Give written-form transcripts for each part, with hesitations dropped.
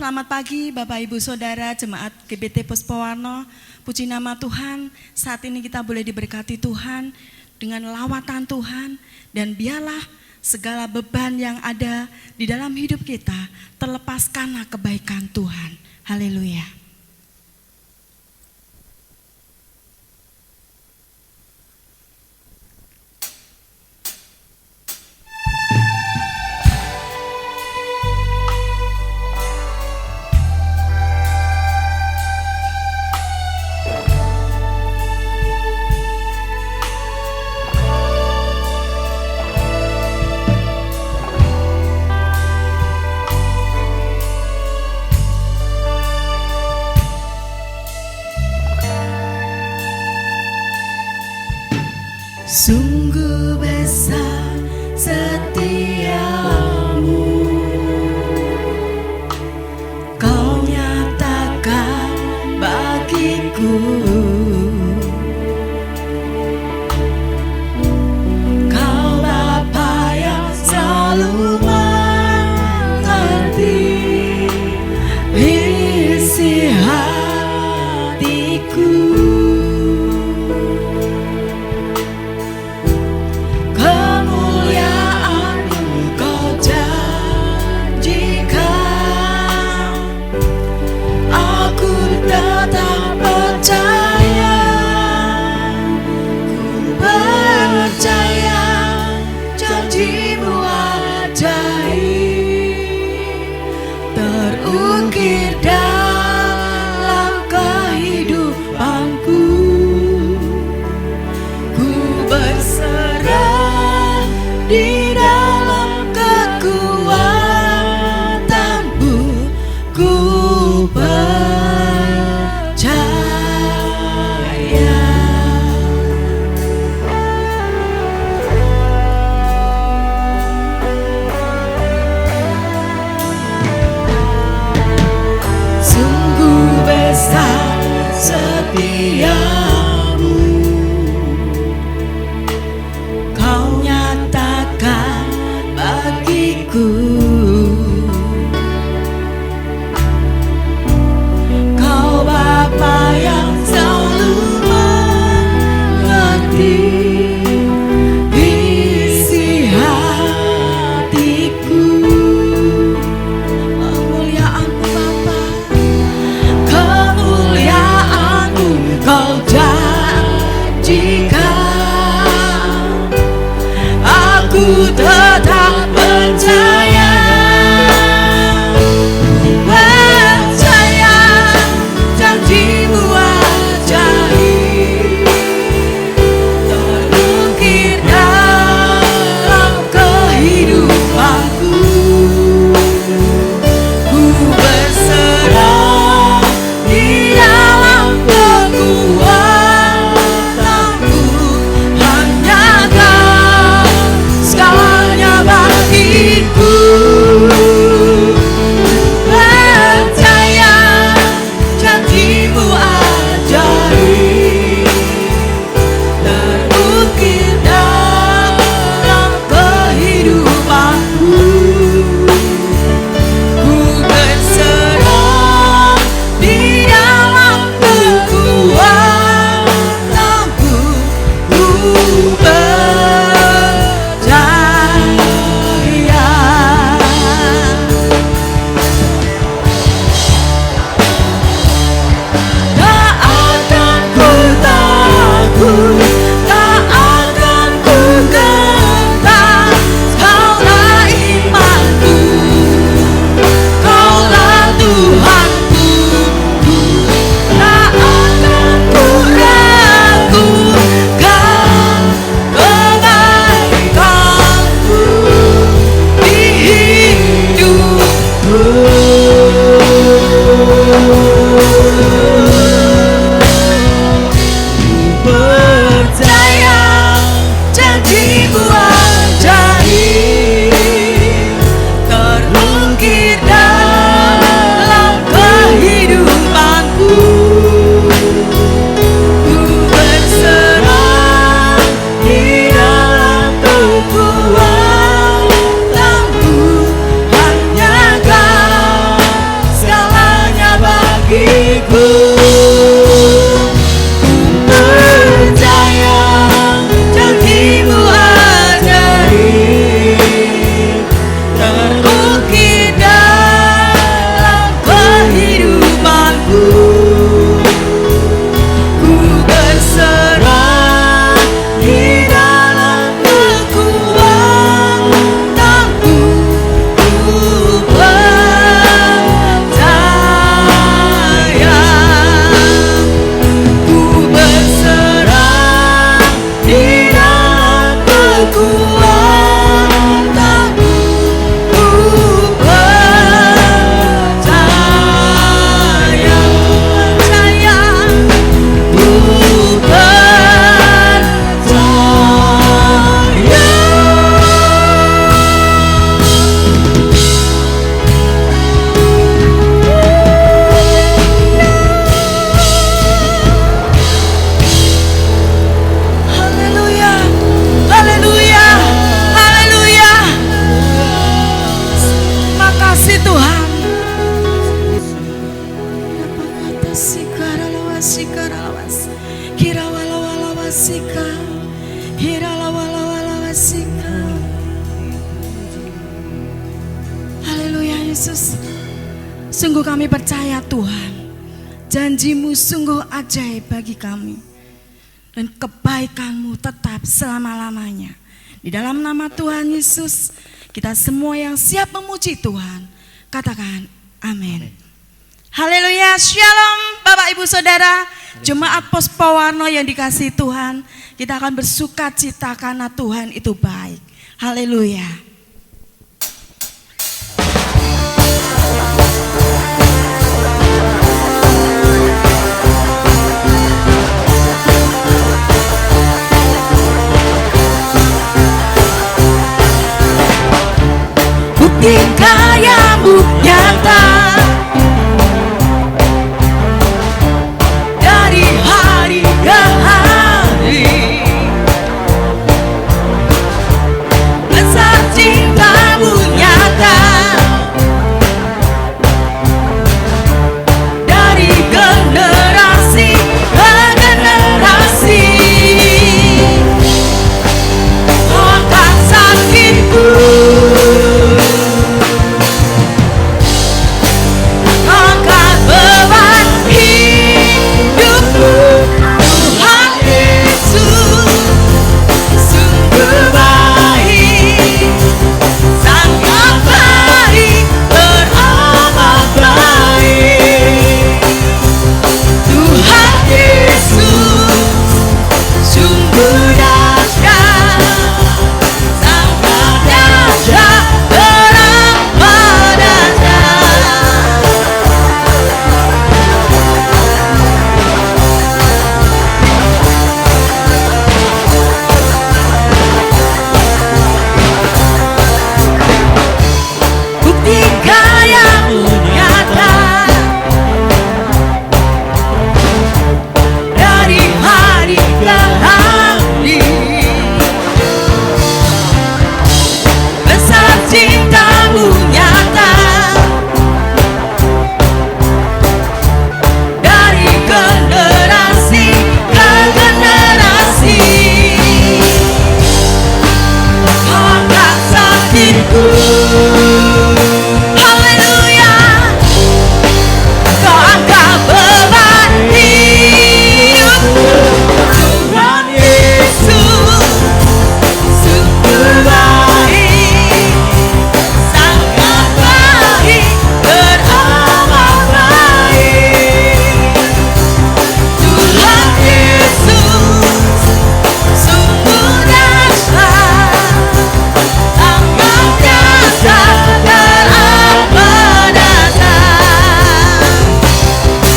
Selamat pagi Bapak Ibu Saudara Jemaat GBT Puspawarna. Puji nama Tuhan, saat ini kita boleh diberkati Tuhan dengan lawatan Tuhan. Dan biarlah segala beban yang ada di dalam hidup kita terlepas karena kebaikan Tuhan. Haleluya. Sungguh besar setiamu, Kau nyatakan bagiku. Kau Bapa yang selalu mengerti isi hatiku. Kau sika, hiralawalawalawa sika. Haleluya Yesus. Sungguh kami percaya Tuhan, janji-Mu sungguh ajaib bagi kami, dan kebaikan-Mu tetap selama-lamanya. Di dalam nama Tuhan Yesus, kita semua yang siap memuji Tuhan, katakan amin. Haleluya, shalom Bapak Ibu Saudara, Jemaat Pos Pewarno yang dikasihi Tuhan. Kita akan bersuka cita karena Tuhan itu baik. Haleluya. Bukti karya-Mu nyata, dari hari ke hari, besar cinta-Mu nyata, dari generasi ke generasi. Angkat sakitku, angkat beban hidupku. Tuhan Yesus sungguh baik, sangat baik, teramat baik. Tuhan Yesus sungguh dahsyat, sangat dahsyat, teramat dahsyat. Bukti karya-Mu nyata, dari hari ke hari, besar cinta-Mu nyata, dari generasi ke generasi. Angkat sakitku, haleluya. Kau angkat beban hidupku. Tuhan Yesus sungguh baik, sangat baik, teramat baik. Tuhan Yesus sungguh dahsyat, sangat dahsyat, teramat dahsyat.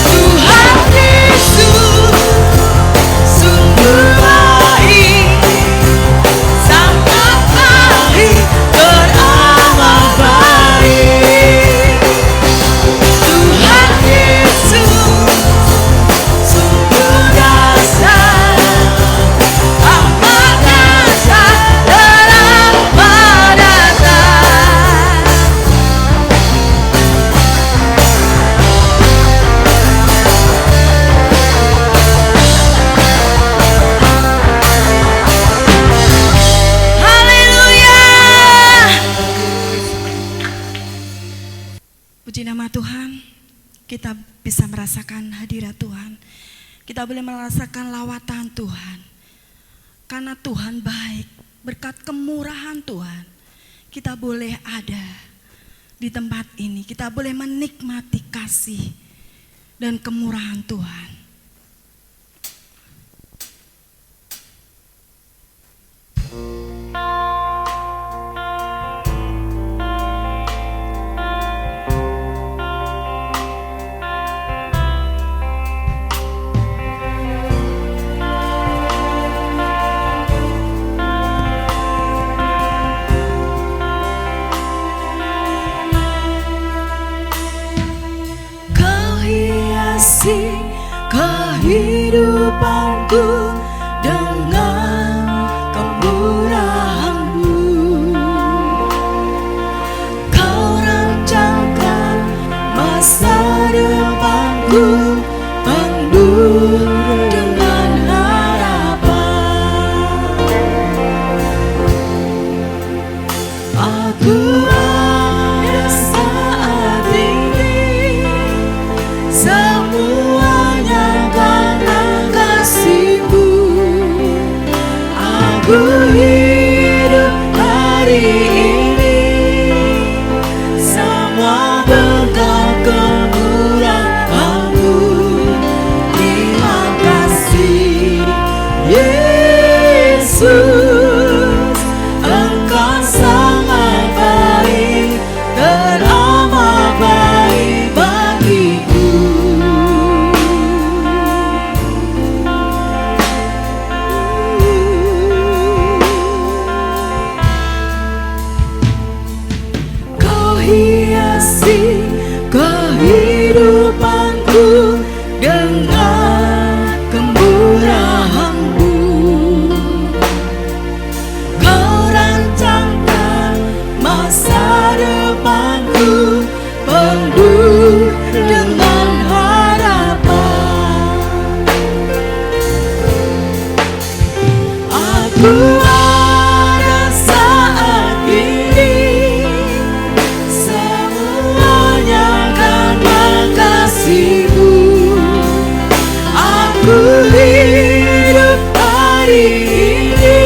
Tuhan Yesus sungguh baik, sangat baik, teramat baik. Tuhan Yesus sungguh dahsyat, amat dahsyat, teramat dahsyat. Haleluya. Puji nama Tuhan, kita bisa merasakan hadirat Tuhan. Kita boleh merasakan lawatan Tuhan. Karena Tuhan baik, berkat kemurahan Tuhan, kita boleh ada di tempat ini. Kita boleh menikmati kasih dan kemurahan Tuhan. Kau hiasi kehidupanku dengan kemurahan-Mu. Kau rancangkan masa depanku penuh dengan harapan. hidup hari ini, semua berkat kemurahan-Mu. Terima kasih Yesus, Engkau sangat baik dan amat baik bagiku. Kau hiasi kehidupanku dengan kemurahan-Mu. Kau rancangkan masa depanku penuh dengan harapan. Aku ada saat ini, semuanya karena kasih-Mu. Aku hidup hari ini,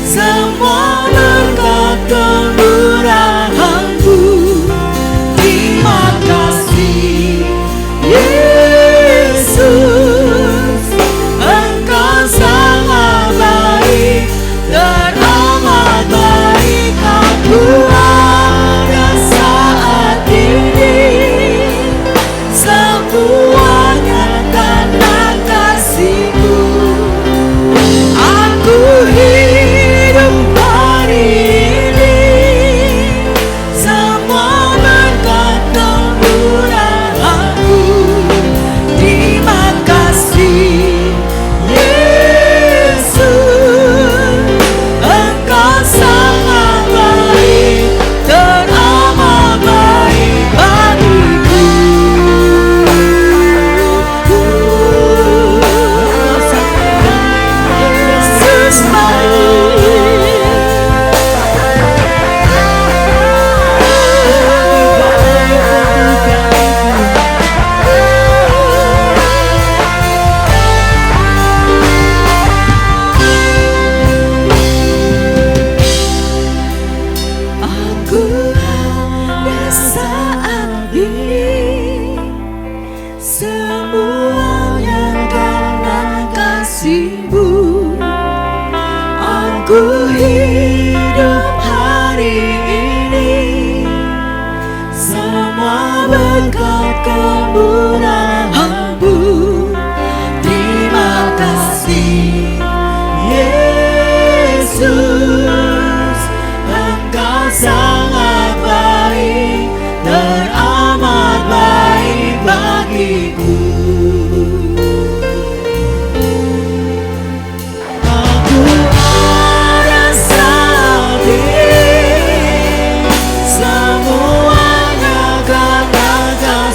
semua berkat kemurahan-Mu. Terima kasih Yesus, Engkau sangat baik dan amat baik. Aku ada saat ini, semuanya karena kasih-Mu. Aku hidup hari ini, semua berkat kemurahan-Mu. Terima kasih Yesus, Engkau sangat baik dan amat baik bagiku. Yesus Aku ada saat ini, semuanya karena kasih-Mu. Aku hidup hari ini, semua berkat kemurahan-Mu. Terima kasih Yesus, Engkau sangat baik dan amat baik bagiku. Aku ada saat ini, semuanya karena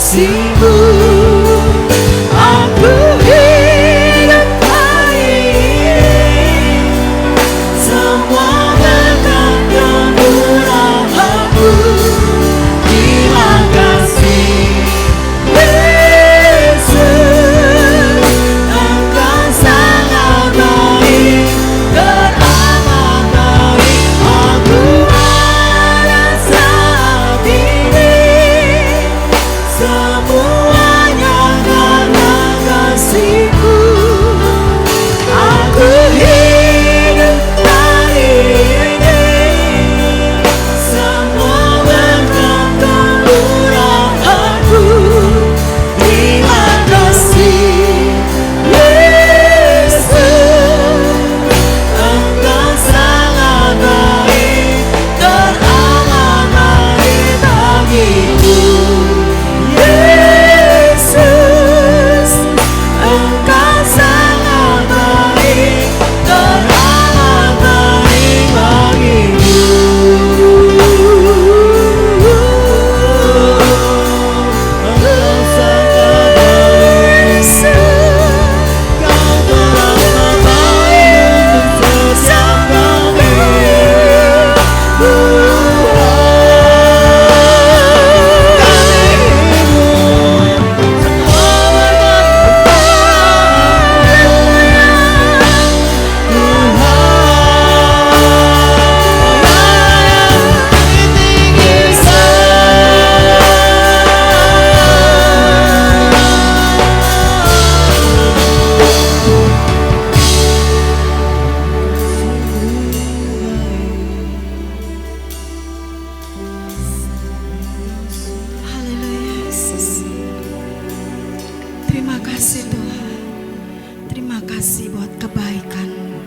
kebaikan-Mu.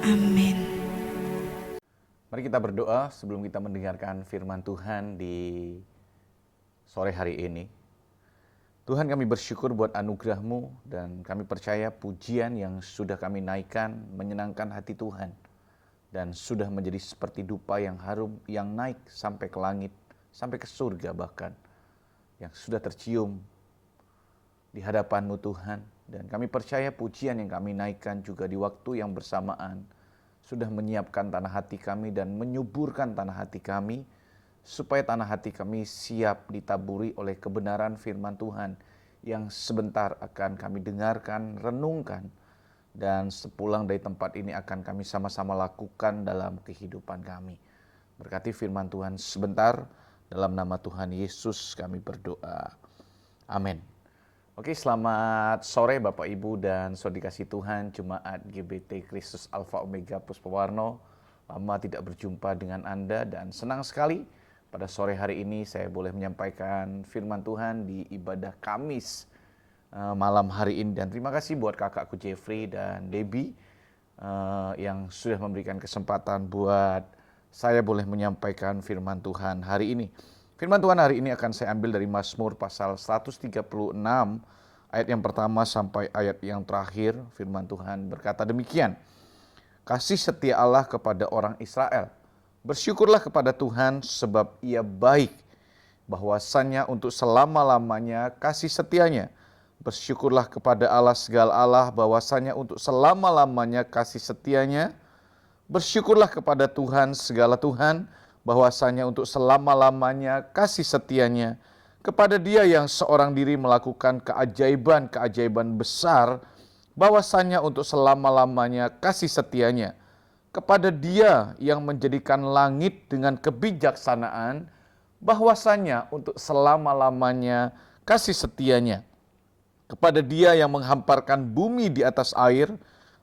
Amin. Mari kita berdoa sebelum kita mendengarkan firman Tuhan di sore hari ini. Tuhan, kami bersyukur buat anugerah-Mu dan kami percaya pujian yang sudah kami naikkan menyenangkan hati Tuhan dan sudah menjadi seperti dupa yang harum yang naik sampai ke langit, sampai ke surga bahkan, yang sudah tercium di hadapan-Mu Tuhan. Dan kami percaya pujian yang kami naikkan juga di waktu yang bersamaan sudah menyiapkan tanah hati kami dan menyuburkan tanah hati kami, supaya tanah hati kami siap ditaburi oleh kebenaran firman Tuhan yang sebentar akan kami dengarkan, renungkan, dan sepulang dari tempat ini akan kami sama-sama lakukan dalam kehidupan kami. Berkati firman Tuhan sebentar, dalam nama Tuhan Yesus kami berdoa. Amin. Oke, selamat sore Bapak Ibu dan saudara dikasih Tuhan, Jemaat GBT Kristus Alfa Omega Puspawarno. Lama tidak berjumpa dengan Anda dan senang sekali pada sore hari ini saya boleh menyampaikan firman Tuhan di ibadah Kamis malam hari ini. Dan terima kasih buat kakakku Jeffrey dan Debbie yang sudah memberikan kesempatan buat saya boleh menyampaikan firman Tuhan hari ini. Firman Tuhan hari ini akan saya ambil dari Mazmur pasal 136 ayat yang pertama sampai ayat yang terakhir. Firman Tuhan berkata demikian. Kasih setia Allah kepada orang Israel. Bersyukurlah kepada Tuhan sebab Ia baik. Bahwasannya untuk selama-lamanya kasih setianya. Bersyukurlah kepada Allah segala Allah bahwasannya untuk selama-lamanya kasih setianya. Bersyukurlah kepada Tuhan segala Tuhan bahwasanya untuk selama-lamanya kasih setianya, kepada Dia yang seorang diri melakukan keajaiban-keajaiban besar, bahwasanya untuk selama-lamanya kasih setianya, kepada Dia yang menjadikan langit dengan kebijaksanaan, bahwasanya untuk selama-lamanya kasih setianya, kepada Dia yang menghamparkan bumi di atas air,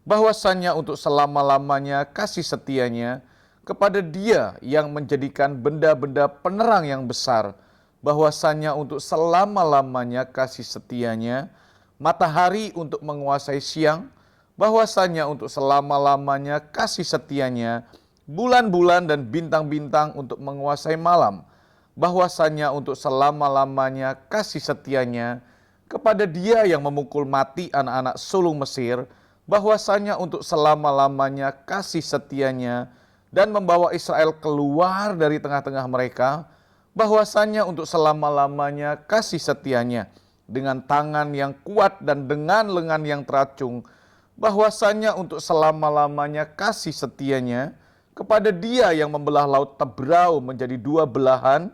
bahwasanya untuk selama-lamanya kasih setianya, kepada Dia yang menjadikan benda-benda penerang yang besar, bahwasanya untuk selama-lamanya kasih setianya, matahari untuk menguasai siang, bahwasanya untuk selama-lamanya kasih setianya, bulan-bulan dan bintang-bintang untuk menguasai malam, bahwasanya untuk selama-lamanya kasih setianya, kepada Dia yang memukul mati anak-anak sulung Mesir, bahwasanya untuk selama-lamanya kasih setianya, dan membawa Israel keluar dari tengah-tengah mereka, bahwasanya untuk selama-lamanya kasih setianya, dengan tangan yang kuat dan dengan lengan yang teracung, bahwasanya untuk selama-lamanya kasih setianya, kepada Dia yang membelah laut Tebrau menjadi dua belahan,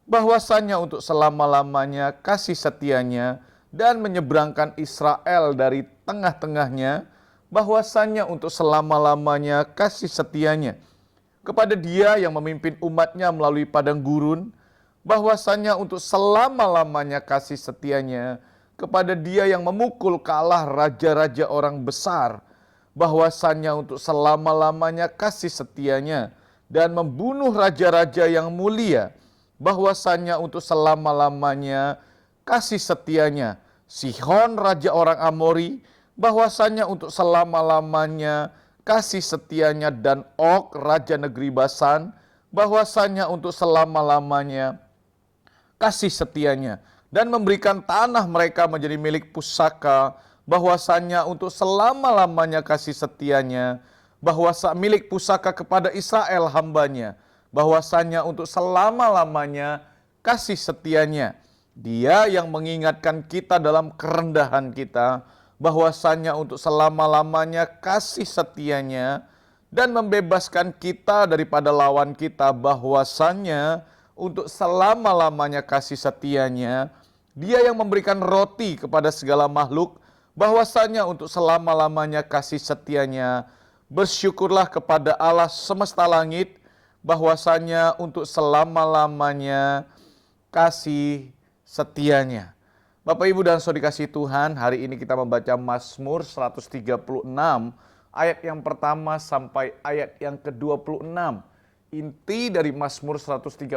bahwasanya untuk selama-lamanya kasih setianya, dan menyeberangkan Israel dari tengah-tengahnya, bahwasanya untuk selama-lamanya kasih setianya, kepada Dia yang memimpin umatnya melalui padang gurun, bahwasanya untuk selama-lamanya kasih setianya, kepada Dia yang memukul kalah raja-raja orang besar, bahwasanya untuk selama-lamanya kasih setianya, dan membunuh raja-raja yang mulia, bahwasanya untuk selama-lamanya kasih setianya, Sihon raja orang Amori, bahwasanya untuk selama-lamanya kasih setianya, dan Og raja negeri Basan, bahwasanya untuk selama-lamanya kasih setianya, dan memberikan tanah mereka menjadi milik pusaka, bahwasanya untuk selama-lamanya kasih setianya, bahwasa milik pusaka kepada Israel hambanya, bahwasanya untuk selama-lamanya kasih setianya. Dia yang mengingatkan kita dalam kerendahan kita, bahwasanya untuk selama-lamanya kasih setianya, dan membebaskan kita daripada lawan kita, bahwasanya untuk selama-lamanya kasih setianya. Dia yang memberikan roti kepada segala makhluk, bahwasanya untuk selama-lamanya kasih setianya. Bersyukurlah kepada Allah semesta langit, bahwasanya untuk selama-lamanya kasih setianya. Bapak, Ibu, dan Saudara dikasih Tuhan, hari ini kita membaca Mazmur 136, ayat yang pertama sampai ayat yang ke-26. Inti dari Mazmur 136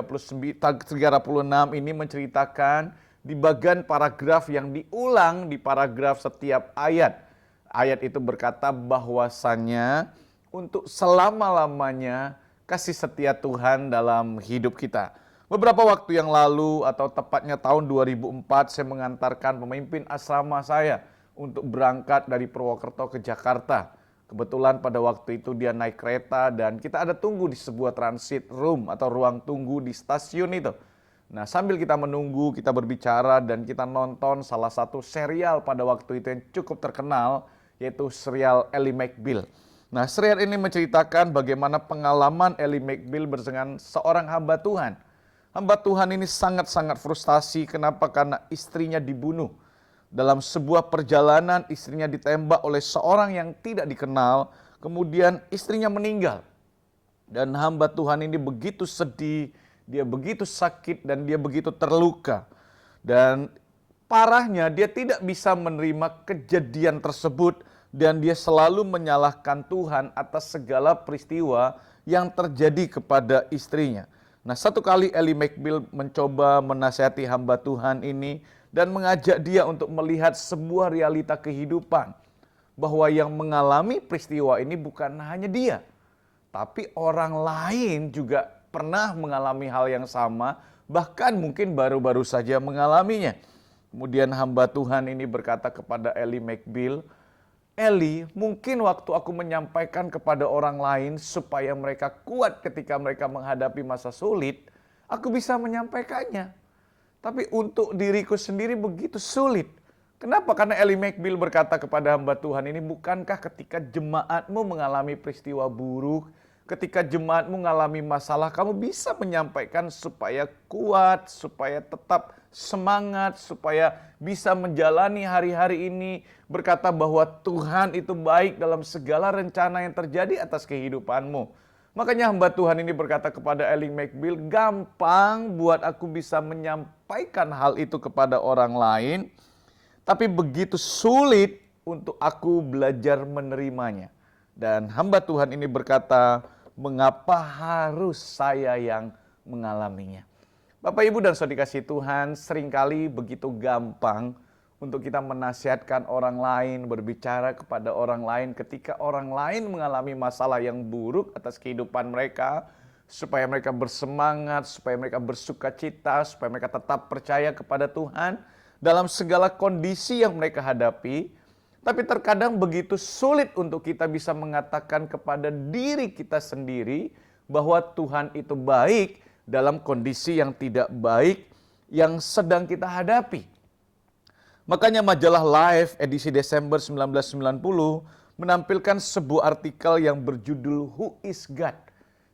ini menceritakan di bagian paragraf yang diulang di paragraf setiap ayat. Ayat itu berkata bahwasannya untuk selama-lamanya kasih setia Tuhan dalam hidup kita. Beberapa waktu yang lalu atau tepatnya tahun 2004 saya mengantarkan pemimpin asrama saya untuk berangkat dari Purwokerto ke Jakarta. Kebetulan pada waktu itu dia naik kereta dan kita ada tunggu di sebuah transit room atau ruang tunggu di stasiun itu. Nah, sambil kita menunggu, kita berbicara dan kita nonton salah satu serial pada waktu itu yang cukup terkenal, yaitu serial Ally McBeal. Nah, serial ini menceritakan bagaimana pengalaman Ally McBeal dengan seorang hamba Tuhan. Hamba Tuhan ini sangat-sangat frustasi. Kenapa? Karena istrinya dibunuh. Dalam sebuah perjalanan, istrinya ditembak oleh seorang yang tidak dikenal. Kemudian istrinya meninggal. Dan hamba Tuhan ini begitu sedih, dia begitu sakit dan dia begitu terluka. Dan parahnya dia tidak bisa menerima kejadian tersebut dan dia selalu menyalahkan Tuhan atas segala peristiwa yang terjadi kepada istrinya. Nah, satu kali Ally McBeal mencoba menasihati hamba Tuhan ini dan mengajak dia untuk melihat sebuah realita kehidupan. Bahwa yang mengalami peristiwa ini bukan hanya dia, tapi orang lain juga pernah mengalami hal yang sama, bahkan mungkin baru-baru saja mengalaminya. Kemudian hamba Tuhan ini berkata kepada Ally McBeal, Ally, mungkin waktu aku menyampaikan kepada orang lain supaya mereka kuat ketika mereka menghadapi masa sulit, aku bisa menyampaikannya. Tapi untuk diriku sendiri begitu sulit. Kenapa? Karena Ally McBeal berkata kepada hamba Tuhan ini, bukankah ketika jemaatmu mengalami peristiwa buruk, ketika jemaatmu mengalami masalah, kamu bisa menyampaikan supaya kuat, supaya tetap semangat, supaya bisa menjalani hari-hari ini, berkata bahwa Tuhan itu baik dalam segala rencana yang terjadi atas kehidupanmu. Makanya hamba Tuhan ini berkata kepada Ally McBeal, gampang buat aku bisa menyampaikan hal itu kepada orang lain, tapi begitu sulit untuk aku belajar menerimanya. Dan hamba Tuhan ini berkata, mengapa harus saya yang mengalaminya? Bapak, Ibu, dan Saudara dikasihi Tuhan, seringkali begitu gampang untuk kita menasihatkan orang lain, berbicara kepada orang lain ketika orang lain mengalami masalah yang buruk atas kehidupan mereka, supaya mereka bersemangat, supaya mereka bersuka cita, supaya mereka tetap percaya kepada Tuhan dalam segala kondisi yang mereka hadapi. Tapi terkadang begitu sulit untuk kita bisa mengatakan kepada diri kita sendiri bahwa Tuhan itu baik dalam kondisi yang tidak baik yang sedang kita hadapi. Makanya majalah Life edisi Desember 1990 menampilkan sebuah artikel yang berjudul Who is God?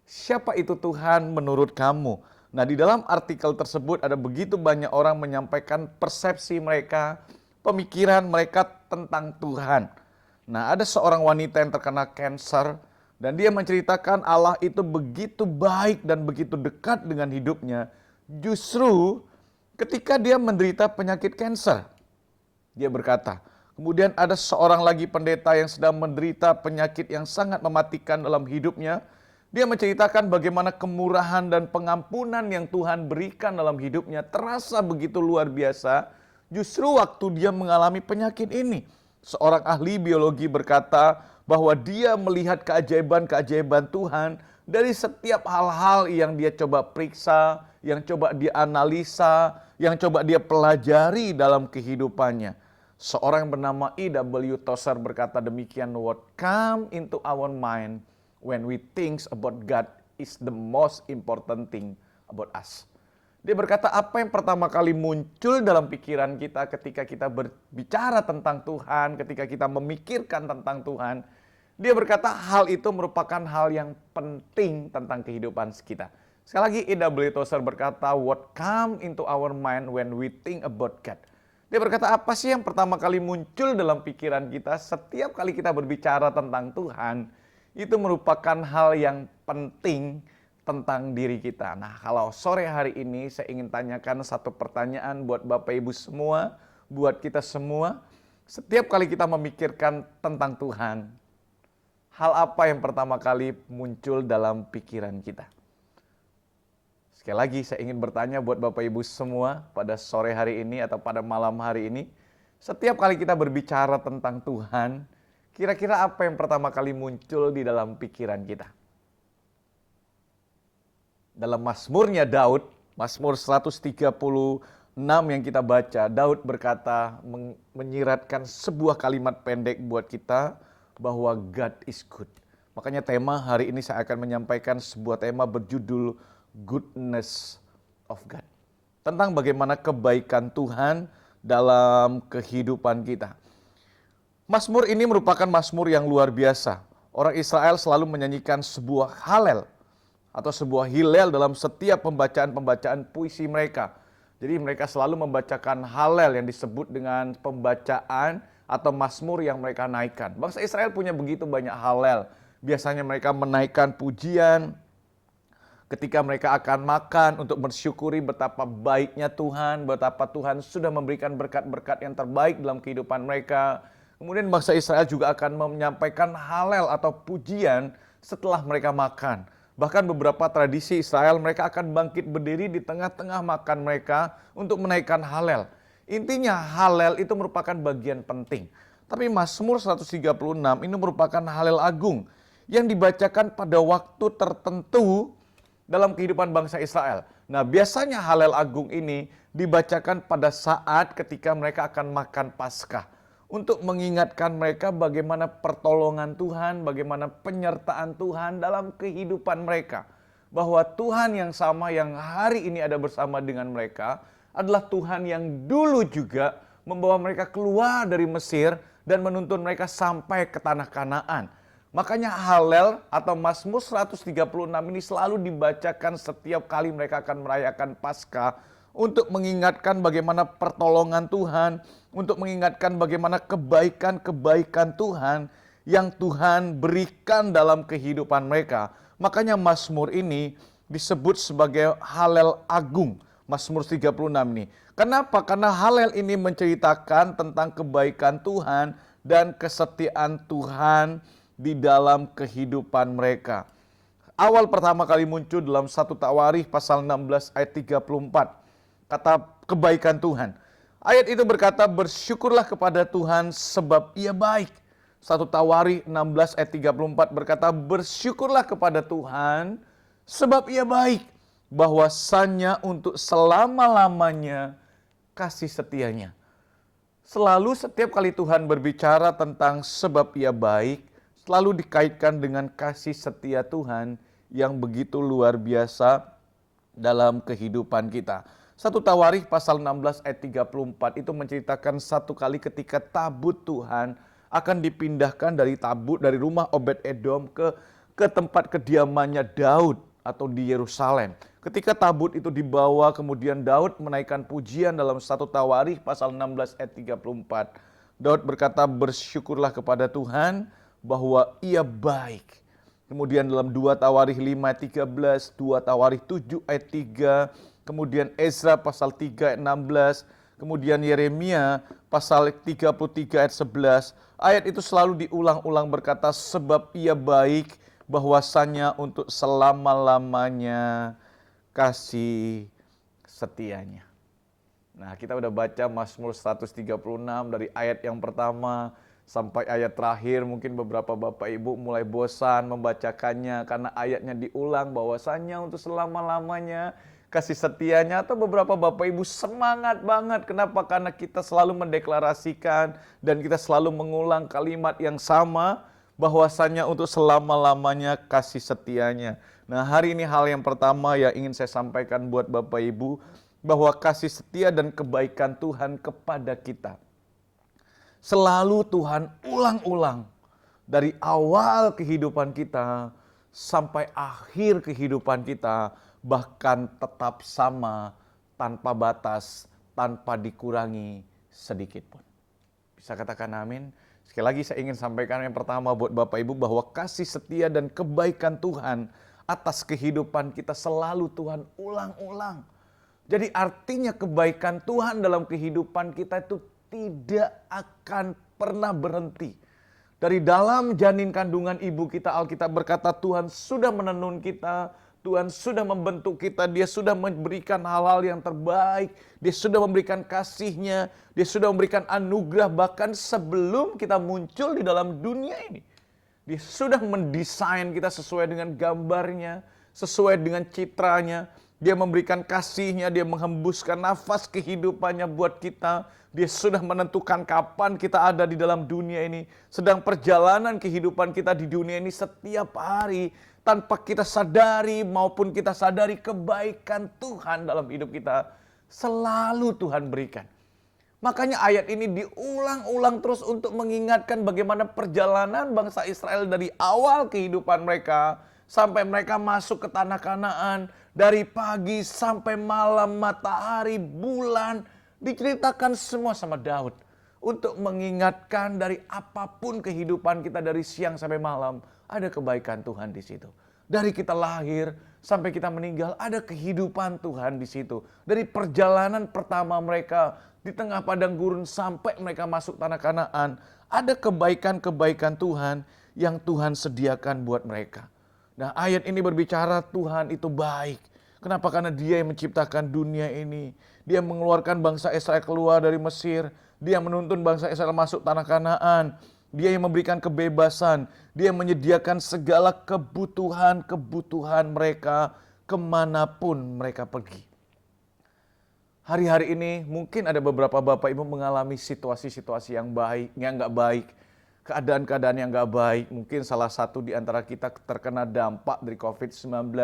Siapa itu Tuhan menurut kamu? Nah, di dalam artikel tersebut ada begitu banyak orang menyampaikan persepsi mereka, pemikiran mereka tentang Tuhan. Nah, ada seorang wanita yang terkena kanker dan dia menceritakan Allah itu begitu baik dan begitu dekat dengan hidupnya. Justru ketika dia menderita penyakit kanker, dia berkata, kemudian ada seorang lagi pendeta yang sedang menderita penyakit yang sangat mematikan dalam hidupnya. Dia menceritakan bagaimana kemurahan dan pengampunan yang Tuhan berikan dalam hidupnya terasa begitu luar biasa. Justru waktu dia mengalami penyakit ini, seorang ahli biologi berkata bahwa dia melihat keajaiban-keajaiban Tuhan dari setiap hal-hal yang dia coba periksa, yang coba dia analisa, yang coba dia pelajari dalam kehidupannya. Seorang bernama E.W. Tozer berkata demikian, what come into our mind when we think about God is the most important thing about us. Dia berkata apa yang pertama kali muncul dalam pikiran kita ketika kita berbicara tentang Tuhan, ketika kita memikirkan tentang Tuhan. Dia berkata hal itu merupakan hal yang penting tentang kehidupan kita. Sekali lagi E.W. Tozer berkata what come into our mind when we think about God. Dia berkata apa sih yang pertama kali muncul dalam pikiran kita setiap kali kita berbicara tentang Tuhan. Itu merupakan hal yang penting tentang diri kita. Nah, kalau sore hari ini saya ingin tanyakan satu pertanyaan buat Bapak Ibu semua, buat kita semua. Setiap kali kita memikirkan tentang Tuhan, hal apa yang pertama kali muncul dalam pikiran kita? Sekali lagi saya ingin bertanya buat Bapak Ibu semua pada sore hari ini atau pada malam hari ini. Setiap kali kita berbicara tentang Tuhan, kira-kira apa yang pertama kali muncul di dalam pikiran kita? Dalam Mazmurnya Daud, Mazmur 136 yang kita baca, Daud berkata, menyiratkan sebuah kalimat pendek buat kita bahwa God is good. Makanya tema hari ini saya akan menyampaikan sebuah tema berjudul Goodness of God. Tentang bagaimana kebaikan Tuhan dalam kehidupan kita. Mazmur ini merupakan mazmur yang luar biasa. Orang Israel selalu menyanyikan sebuah halel atau sebuah hilel dalam setiap pembacaan-pembacaan puisi mereka. Jadi mereka selalu membacakan halel yang disebut dengan pembacaan atau mazmur yang mereka naikkan. Bangsa Israel punya begitu banyak halel. Biasanya mereka menaikkan pujian ketika mereka akan makan untuk bersyukuri betapa baiknya Tuhan, betapa Tuhan sudah memberikan berkat-berkat yang terbaik dalam kehidupan mereka. Kemudian bangsa Israel juga akan menyampaikan halel atau pujian setelah mereka makan. Bahkan beberapa tradisi Israel mereka akan bangkit berdiri di tengah-tengah makan mereka untuk menaikkan halel. Intinya halel itu merupakan bagian penting. Tapi Mazmur 136 ini merupakan halel agung yang dibacakan pada waktu tertentu dalam kehidupan bangsa Israel. Nah, biasanya halel agung ini dibacakan pada saat ketika mereka akan makan Paskah. Untuk mengingatkan mereka bagaimana pertolongan Tuhan, bagaimana penyertaan Tuhan dalam kehidupan mereka. Bahwa Tuhan yang sama yang hari ini ada bersama dengan mereka adalah Tuhan yang dulu juga membawa mereka keluar dari Mesir dan menuntun mereka sampai ke tanah Kanaan. Makanya halel atau Mazmur 136 ini selalu dibacakan setiap kali mereka akan merayakan Paskah untuk mengingatkan bagaimana pertolongan Tuhan, untuk mengingatkan bagaimana kebaikan-kebaikan Tuhan yang Tuhan berikan dalam kehidupan mereka. Makanya Mazmur ini disebut sebagai halel agung, Mazmur 36 ini. Kenapa? Karena halel ini menceritakan tentang kebaikan Tuhan dan kesetiaan Tuhan di dalam kehidupan mereka. Awal pertama kali muncul dalam 1 Tawarikh pasal 16 ayat 34. Kata kebaikan Tuhan. Ayat itu berkata, bersyukurlah kepada Tuhan sebab ia baik. 1 Tawarikh 16 ayat 34 berkata, bersyukurlah kepada Tuhan sebab ia baik. Bahwasannya untuk selama-lamanya kasih setianya. Selalu setiap kali Tuhan berbicara tentang sebab ia baik, selalu dikaitkan dengan kasih setia Tuhan yang begitu luar biasa dalam kehidupan kita. 1 Tawarikh pasal 16 ayat 34 itu menceritakan satu kali ketika tabut Tuhan akan dipindahkan dari rumah Obed-Edom ke tempat kediamannya Daud atau di Yerusalem. Ketika tabut itu dibawa, kemudian Daud menaikkan pujian dalam 1 Tawarikh pasal 16 ayat 34. Daud berkata, bersyukurlah kepada Tuhan bahwa ia baik. Kemudian dalam 2 Tawarikh 5 ayat 13, 2 Tawarikh 7 ayat 3, kemudian Ezra pasal 3 ayat 16, kemudian Yeremia pasal 33 ayat 11. Ayat itu selalu diulang-ulang berkata, sebab ia baik, bahwasannya untuk selama-lamanya kasih setianya. Nah, kita udah baca Mazmur 136 dari ayat yang pertama sampai ayat terakhir. Mungkin beberapa Bapak Ibu mulai bosan membacakannya karena ayatnya diulang, bahwasannya untuk selama-lamanya kasih setianya. Atau beberapa Bapak Ibu semangat banget. Kenapa? Karena kita selalu mendeklarasikan dan kita selalu mengulang kalimat yang sama, bahwasannya untuk selama-lamanya kasih setianya. Nah, hari ini hal yang pertama yang ingin saya sampaikan buat Bapak Ibu, bahwa kasih setia dan kebaikan Tuhan kepada kita selalu Tuhan ulang-ulang dari awal kehidupan kita sampai akhir kehidupan kita, bahkan tetap sama, tanpa batas, tanpa dikurangi sedikit pun. Bisa katakan amin? Sekali lagi saya ingin sampaikan yang pertama buat Bapak Ibu, bahwa kasih setia dan kebaikan Tuhan atas kehidupan kita selalu Tuhan ulang-ulang. Jadi artinya kebaikan Tuhan dalam kehidupan kita itu tidak akan pernah berhenti. Dari dalam janin kandungan ibu kita, Alkitab berkata Tuhan sudah menenun kita, Tuhan sudah membentuk kita, Dia sudah memberikan hal-hal yang terbaik, Dia sudah memberikan kasih-Nya, Dia sudah memberikan anugerah bahkan sebelum kita muncul di dalam dunia ini. Dia sudah mendesain kita sesuai dengan gambarnya, sesuai dengan citranya. Dia memberikan kasih-Nya, Dia menghembuskan nafas kehidupannya buat kita. Dia sudah menentukan kapan kita ada di dalam dunia ini. Sedang perjalanan kehidupan kita di dunia ini setiap hari, tanpa kita sadari maupun kita sadari kebaikan Tuhan dalam hidup kita, selalu Tuhan berikan. Makanya ayat ini diulang-ulang terus untuk mengingatkan bagaimana perjalanan bangsa Israel dari awal kehidupan mereka sampai mereka masuk ke tanah Kanaan, dari pagi sampai malam, matahari, bulan, diceritakan semua sama Daud untuk mengingatkan dari apapun kehidupan kita dari siang sampai malam, ada kebaikan Tuhan di situ. Dari kita lahir sampai kita meninggal, ada kehidupan Tuhan di situ. Dari perjalanan pertama mereka di tengah padang gurun sampai mereka masuk tanah Kanaan, ada kebaikan-kebaikan Tuhan yang Tuhan sediakan buat mereka. Nah, ayat ini berbicara Tuhan itu baik. Kenapa? Karena Dia yang menciptakan dunia ini. Dia mengeluarkan bangsa Israel keluar dari Mesir. Dia menuntun bangsa Israel masuk tanah Kanaan. Dia yang memberikan kebebasan. Dia menyediakan segala kebutuhan mereka kemanapun mereka pergi. Hari-hari ini mungkin ada beberapa Bapak Ibu mengalami situasi-situasi yang baik, yang nggak baik. Keadaan-keadaan yang nggak baik. Mungkin salah satu di antara kita terkena dampak dari COVID-19.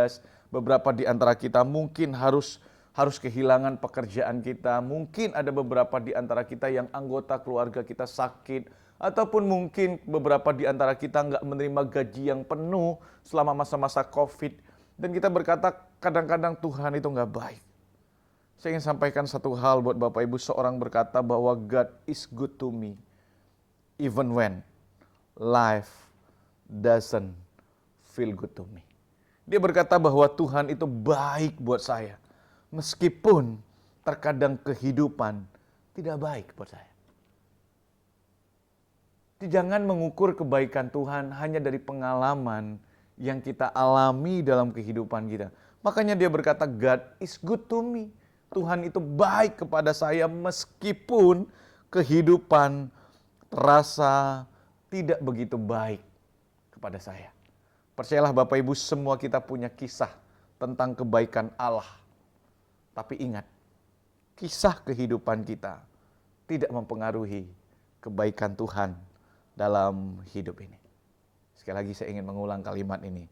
Beberapa di antara kita mungkin harus kehilangan pekerjaan kita. Mungkin ada beberapa di antara kita yang anggota keluarga kita sakit. Ataupun mungkin beberapa di antara kita nggak menerima gaji yang penuh selama masa-masa COVID. Dan kita berkata kadang-kadang Tuhan itu nggak baik. Saya ingin sampaikan satu hal buat Bapak Ibu. Seorang berkata bahwa God is good to me even when life doesn't feel good to me. Dia berkata bahwa Tuhan itu baik buat saya meskipun terkadang kehidupan tidak baik buat saya. Jangan mengukur kebaikan Tuhan hanya dari pengalaman yang kita alami dalam kehidupan kita. Makanya dia berkata God is good to me. Tuhan itu baik kepada saya meskipun kehidupan terasa tidak begitu baik kepada saya. Percayalah Bapak Ibu, semua kita punya kisah tentang kebaikan Allah. Tapi ingat, kisah kehidupan kita tidak mempengaruhi kebaikan Tuhan dalam hidup ini. Sekali lagi saya ingin mengulang kalimat ini.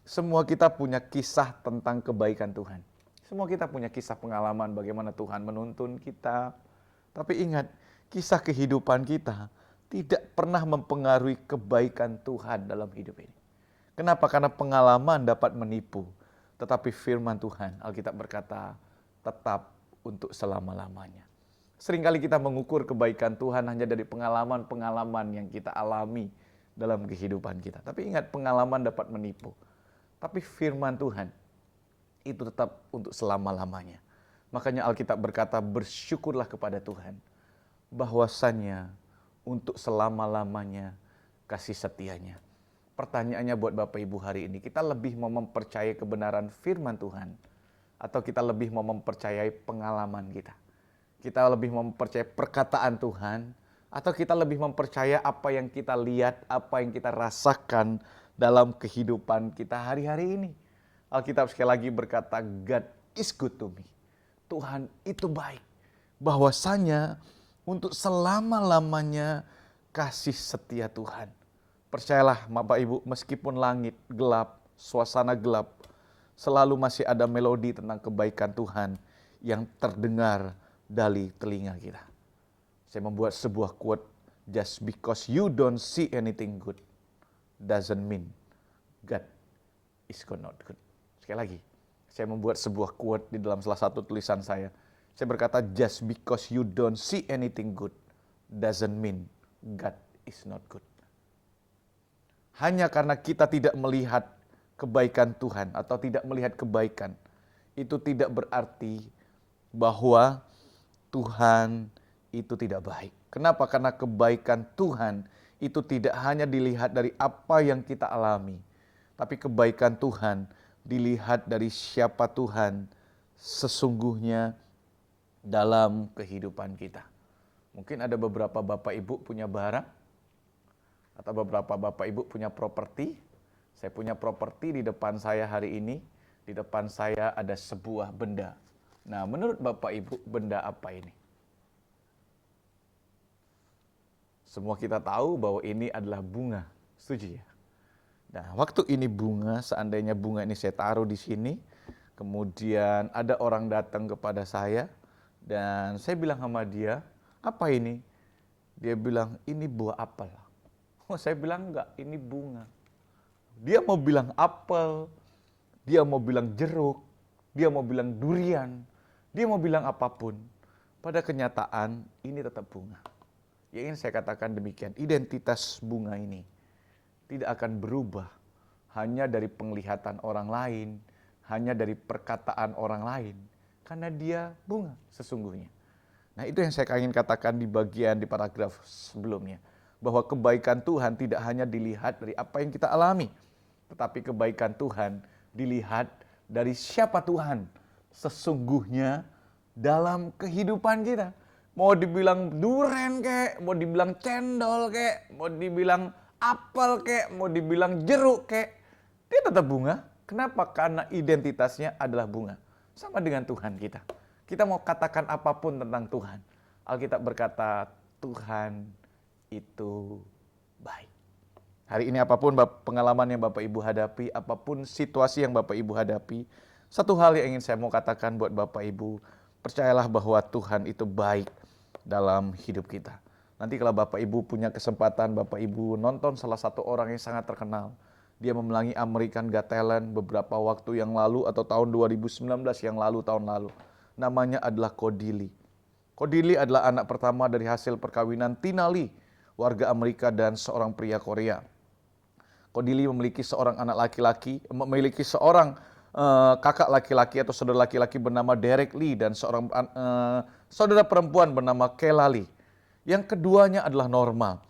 Semua kita punya kisah tentang kebaikan Tuhan. Semua kita punya kisah pengalaman bagaimana Tuhan menuntun kita. Tapi ingat, kisah kehidupan kita tidak pernah mempengaruhi kebaikan Tuhan dalam hidup ini. Kenapa? Karena pengalaman dapat menipu. Tetapi firman Tuhan, Alkitab berkata, tetap untuk selama-lamanya. Seringkali kita mengukur kebaikan Tuhan hanya dari pengalaman-pengalaman yang kita alami dalam kehidupan kita. Tapi ingat, pengalaman dapat menipu. Tapi firman Tuhan itu tetap untuk selama-lamanya. Makanya Alkitab berkata, bersyukurlah kepada Tuhan bahwasannya untuk selama-lamanya kasih setianya. Pertanyaannya buat Bapak Ibu hari ini, kita lebih mau mempercayai kebenaran firman Tuhan atau kita lebih mau mempercayai pengalaman kita? Kita lebih mempercayai perkataan Tuhan atau kita lebih mempercayai apa yang kita lihat, apa yang kita rasakan dalam kehidupan kita hari-hari ini? Alkitab sekali lagi berkata, God is good to me. Tuhan itu baik. Bahwasanya untuk selama-lamanya kasih setia Tuhan. Percayalah Bapak Ibu, meskipun langit gelap, suasana gelap, selalu masih ada melodi tentang kebaikan Tuhan yang terdengar dari telinga kita. Saya membuat sebuah quote, just because you don't see anything good doesn't mean God is not good. Sekali lagi, saya membuat sebuah quote di dalam salah satu tulisan saya. Saya berkata, just because you don't see anything good doesn't mean God is not good. Hanya karena kita tidak melihat kebaikan Tuhan atau tidak melihat kebaikan, itu tidak berarti bahwa Tuhan itu tidak baik. Kenapa? Karena kebaikan Tuhan itu tidak hanya dilihat dari apa yang kita alami, tapi kebaikan Tuhan dilihat dari siapa Tuhan sesungguhnya dalam kehidupan kita. Mungkin ada beberapa Bapak Ibu punya barang, atau beberapa Bapak Ibu punya properti. Saya punya properti di depan saya hari ini. Di depan saya ada sebuah benda. Nah, menurut Bapak Ibu, benda apa ini? Semua kita tahu bahwa ini adalah bunga. Setuju ya? Nah, waktu ini bunga, seandainya bunga ini saya taruh di sini, kemudian ada orang datang kepada saya, dan saya bilang sama dia, apa ini? Dia bilang, ini buah apel. Oh, saya bilang enggak, ini bunga. Dia mau bilang apel, dia mau bilang jeruk, dia mau bilang durian, dia mau bilang apapun. Pada kenyataan, ini tetap bunga. Yang ingin saya katakan demikian, identitas bunga ini tidak akan berubah hanya dari penglihatan orang lain, hanya dari perkataan orang lain, karena dia bunga sesungguhnya. Nah, itu yang saya ingin katakan di paragraf sebelumnya, bahwa kebaikan Tuhan tidak hanya dilihat dari apa yang kita alami, tetapi kebaikan Tuhan dilihat dari siapa Tuhan sesungguhnya dalam kehidupan kita. Mau dibilang duren kek, mau dibilang cendol kek, mau dibilang apel kek, mau dibilang jeruk kek, dia tetap bunga. Kenapa? Karena identitasnya adalah bunga. Sama dengan Tuhan kita. Kita mau katakan apapun tentang Tuhan. Alkitab berkata, Tuhan itu baik. Hari ini apapun pengalaman yang Bapak Ibu hadapi, apapun situasi yang Bapak Ibu hadapi, satu hal yang ingin saya mau katakan buat Bapak Ibu, percayalah bahwa Tuhan itu baik dalam hidup kita. Nanti kalau Bapak Ibu punya kesempatan, Bapak Ibu nonton salah satu orang yang sangat terkenal. Dia memenangi American Got Talent beberapa waktu yang lalu atau tahun 2019 yang lalu, tahun lalu. Namanya adalah Cody Lee. Cody Lee adalah anak pertama dari hasil perkawinan Tina Lee, warga Amerika dan seorang pria Korea. Cody Lee memiliki seorang anak laki-laki, memiliki seorang kakak laki-laki atau saudara laki-laki bernama Derek Lee dan seorang saudara perempuan bernama Kayla Lee. Yang keduanya adalah normal.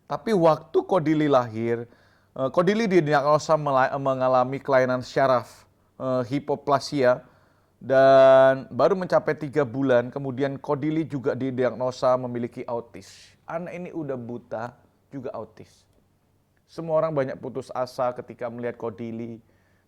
Tapi waktu Cody Lee lahir, Cody Lee didiagnosa mengalami kelainan syaraf, hipoplasia, dan baru mencapai 3 bulan, kemudian Cody Lee juga didiagnosa memiliki autis. Anak ini udah buta, juga autis. Semua orang banyak putus asa ketika melihat Cody Lee,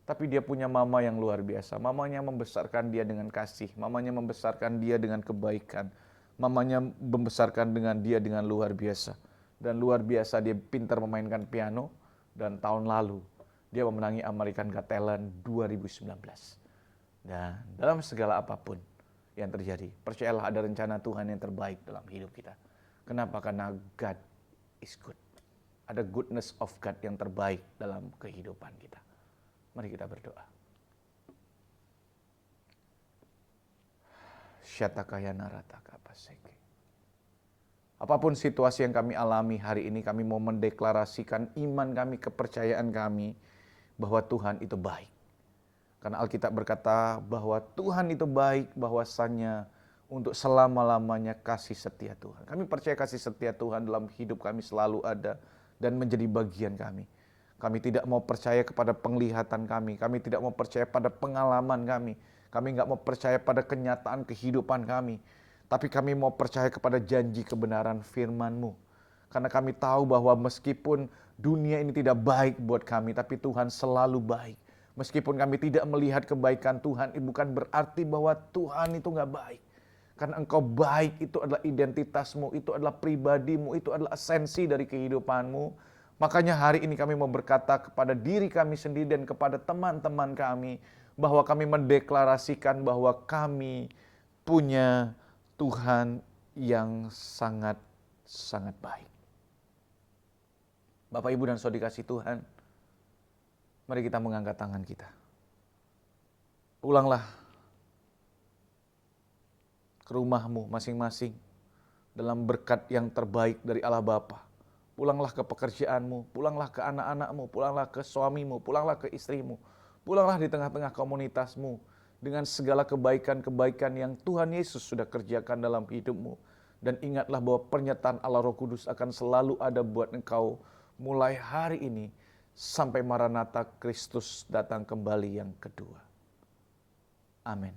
tapi dia punya mama yang luar biasa. Mamanya membesarkan dia dengan kasih, mamanya membesarkan dia dengan kebaikan, mamanya membesarkan dia dengan luar biasa. Dan luar biasa dia pintar memainkan piano, dan tahun lalu dia memenangi American Got Talent 2019. Dan dalam segala apapun yang terjadi, percayalah ada rencana Tuhan yang terbaik dalam hidup kita. Kenapa? Karena God is good. Ada goodness of God yang terbaik dalam kehidupan kita. Mari kita berdoa. Syatakayana rataka paseke. Apapun situasi yang kami alami hari ini, kami mau mendeklarasikan iman kami, kepercayaan kami bahwa Tuhan itu baik. Karena Alkitab berkata bahwa Tuhan itu baik, bahwasannya untuk selama-lamanya kasih setia Tuhan. Kami percaya kasih setia Tuhan dalam hidup kami selalu ada dan menjadi bagian kami. Kami tidak mau percaya kepada penglihatan kami tidak mau percaya pada pengalaman kami nggak mau percaya pada kenyataan kehidupan kami. Tapi kami mau percaya kepada janji kebenaran firman-Mu. Karena kami tahu bahwa meskipun dunia ini tidak baik buat kami, tapi Tuhan selalu baik. Meskipun kami tidak melihat kebaikan Tuhan, itu bukan berarti bahwa Tuhan itu nggak baik. Karena Engkau baik, itu adalah identitas-Mu, itu adalah pribadi-Mu, itu adalah esensi dari kehidupan-Mu. Makanya hari ini kami mau berkata kepada diri kami sendiri dan kepada teman-teman kami, bahwa kami mendeklarasikan bahwa kami punya Tuhan yang sangat-sangat baik. Bapak, Ibu, dan Saudara dikasih Tuhan, mari kita mengangkat tangan kita. Pulanglah ke rumahmu masing-masing dalam berkat yang terbaik dari Allah Bapa. Pulanglah ke pekerjaanmu, pulanglah ke anak-anakmu, pulanglah ke suamimu, pulanglah ke istrimu. Pulanglah di tengah-tengah komunitasmu dengan segala kebaikan-kebaikan yang Tuhan Yesus sudah kerjakan dalam hidupmu. Dan ingatlah bahwa pernyataan Allah Roh Kudus akan selalu ada buat engkau mulai hari ini sampai Maranatha Kristus datang kembali yang kedua. Amin.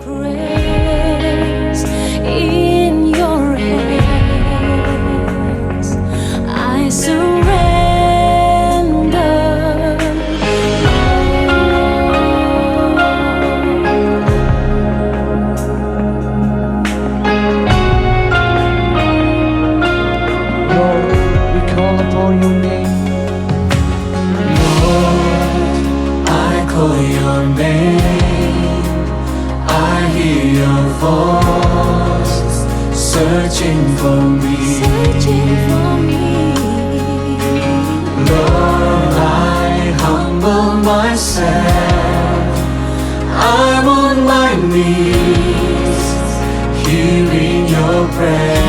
Praise in your hands, I surrender. Lord, we call upon your name. Lord, I call your name. I hear your voice searching for me. Lord, I humble myself. I'm on my knees, hearing your prayer.